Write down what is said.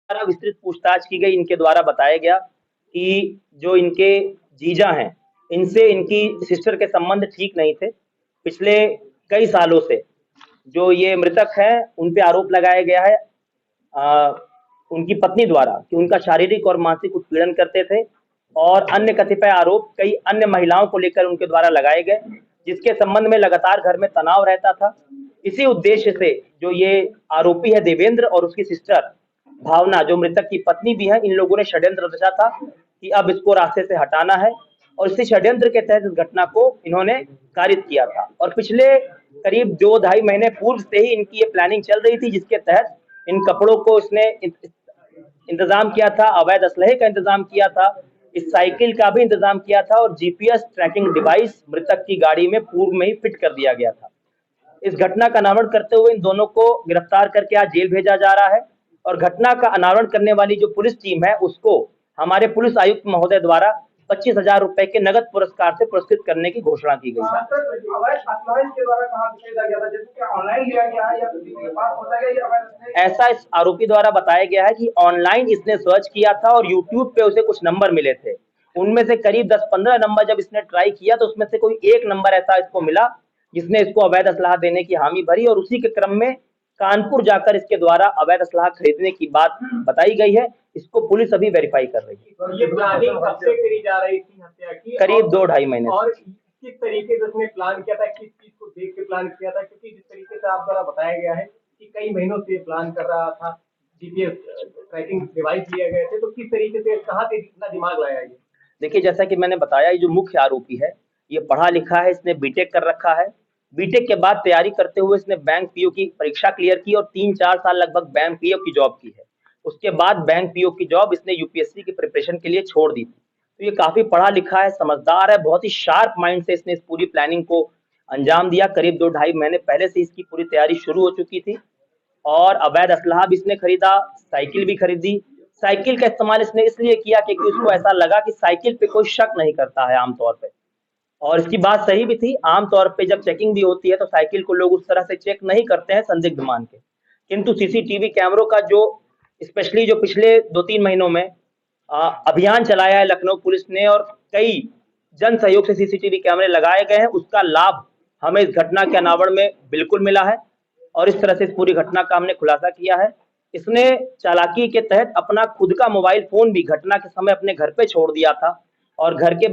द्वारा विस्तृत पूछताछ की गई। इनके द्वारा बताया गया कि जो इनके जीजा हैं, इनसे इनकी सिस्टर के संबंध ठीक नहीं थे। पिछले कई सालों से जो ये मृतक हैं, उन पे आरोप लगाया गया है उनकी पत्नी द्वारा कि उनका शारीरिक और मानसिक उत्पीड़न करते थे, और अन्य कतिपय आरोप कई अन्य महिलाओं को लेकर उनके द्वारा लगाए गए, जिसके संबंध में लगातार घर में तनाव रहता था। इसी उद्देश्य से जो ये आरोपी है देवेंद्र और उसकी सिस्टर भावना, जो मृतक की पत्नी भी है, इन लोगों ने षड्यंत्र रचा था कि अब इसको रास्ते से हटाना है, और इसी षड्यंत्र के तहत इस घटना को इन्होंने कारित किया था। और पिछले करीब 2-2.5 महीने पूर्व से ही इनकी ये प्लानिंग चल रही थी, जिसके तहत इन कपड़ों को इसने इंतजाम किया था, अवैध असलहे का इंतजाम किया था, इस साइकिल का भी इंतजाम किया था, और जीपीएस ट्रैकिंग डिवाइस मृतक की गाड़ी में पूर्व में ही फिट कर दिया गया था। इस घटना का अनावरण करते हुए इन दोनों को गिरफ्तार करके आज जेल भेजा जा रहा है, और घटना का अनावरण करने वाली जो पुलिस टीम है, उसको हमारे पुलिस आयुक्त महोदय द्वारा 25,000 रुपए के नगद पुरस्कार से पुरस्कृत करने की घोषणा की गई है। ऐसा इस आरोपी द्वारा बताया गया है कि ऑनलाइन इसने सर्च किया था और यूट्यूब पे उसे कुछ नंबर मिले थे। उनमें से करीब 10-15 नंबर जब इसने ट्राई किया, तो उसमें से कोई एक नंबर ऐसा इसको मिला जिसने इसको अवैध असलहा देने की हामी भरी, और उसी के क्रम में कानपुर जाकर इसके द्वारा अवैध असलहा खरीदने की बात बताई गई है। इसको पुलिस अभी वेरीफाई कर रही है। ये प्लानिंग कब से करी जा रही थी हत्या की? करीब 2-2.5 महीने। और किस तरीके से उसने प्लान किया था, किस चीज को देख के प्लान किया था? क्योंकि जिस तरीके से आप द्वारा बताया गया है कि कई महीनों से प्लान कर रहा था, जीपीएस ट्रैकिंग डिवाइस लिए गए थे, तो किस तरीके से, कहाँ से इतना दिमाग लाया ये? देखिए, जैसा कि मैंने बताया, ये जो मुख्य आरोपी है, ये पढ़ा लिखा है, इसने बीटेक कर रखा है। बीटेक के बाद तैयारी करते हुए इसने बैंक पीओ की परीक्षा क्लियर की और 3-4 साल लगभग बैंक पीओ की जॉब की है। उसके बाद बैंक पीओ की जॉब इसने यूपीएससी की प्रिपरेशन के लिए छोड़ दी थी। तो ये काफ़ी पढ़ा लिखा है, समझदार है, बहुत ही शार्प माइंड से इसने इस पूरी प्लानिंग को अंजाम दिया। करीब 2-2.5 महीने पहले से इसकी पूरी तैयारी शुरू हो चुकी थी, और अवैध असलहा भी इसने खरीदा, साइकिल भी खरीदी। साइकिल का इस्तेमाल इसने इसलिए किया क्योंकि उसको ऐसा लगा कि साइकिल पे कोई शक नहीं करता है आमतौर पे, और इसकी बात सही भी थी। आमतौर पे जब चेकिंग भी होती है तो साइकिल को लोग उस तरह से चेक नहीं करते हैं संदिग्ध मान के, किंतु सीसीटीवी कैमरों का जो स्पेशली जो पिछले 2-3 महीनों में अभियान चलाया है लखनऊ पुलिस ने, और कई जन सहयोग से सीसीटीवी कैमरे लगाए गए हैं, उसका लाभ हमें इस घटना के अनावरण में बिल्कुल मिला है, और इस तरह से इस पूरी घटना का हमने खुलासा किया है। इसने चालाकी के तहत अपना खुद का मोबाइल फोन भी घटना के समय अपने घर पे छोड़ दिया था, और घर के